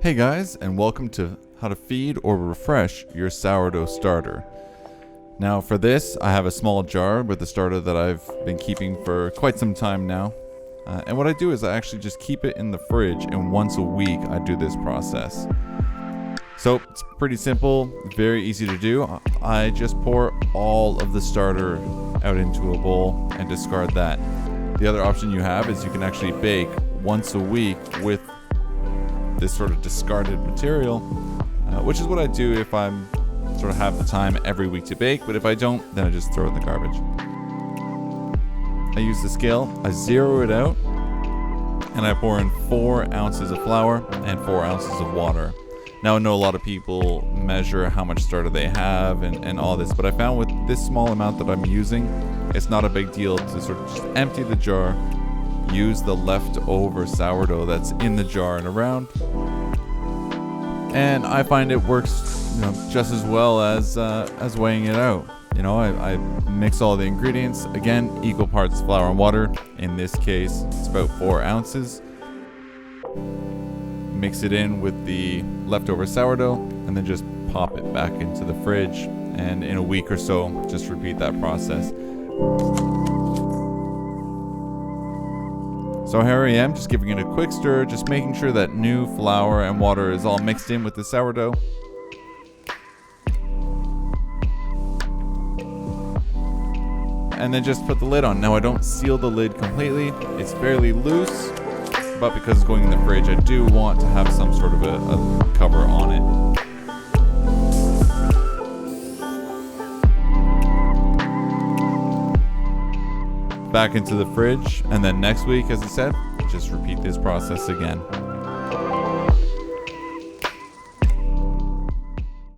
Hey guys, and welcome to how to feed or refresh your sourdough starter. Now for this, I have a small jar with the starter that I've been keeping for quite some time now. And what I do is I actually just keep it in the fridge, and once a week I do this process. So it's pretty simple, very easy to do. I just pour all of the starter out into a bowl and discard that. The other option you have is you can actually bake once a week with this sort of discarded material, which is what I do if I'm sort of have the time every week to bake, but if I don't, then I just throw it in the garbage. I use the scale, I zero it out, and I pour in 4 ounces of flour and 4 ounces of water. Now I know a lot of people measure how much starter they have and all this, but I found with this small amount that I'm using, it's not a big deal to sort of just empty the jar, use the leftover sourdough that's in the jar and around, and I find it works, just as well as weighing it out. I mix all the ingredients, again, equal parts flour and water. In this case, it's about 4 ounces. Mix it in with the leftover sourdough, and then just pop it back into the fridge. And in a week or so, just repeat that process. So here I am, just giving it a quick stir, just making sure that new flour and water is all mixed in with the sourdough. And then just put the lid on. Now I don't seal the lid completely, it's fairly loose, but because it's going in the fridge, I do want to have some sort of a cover on it. Back into the fridge, and then next week, as I said, just repeat this process again.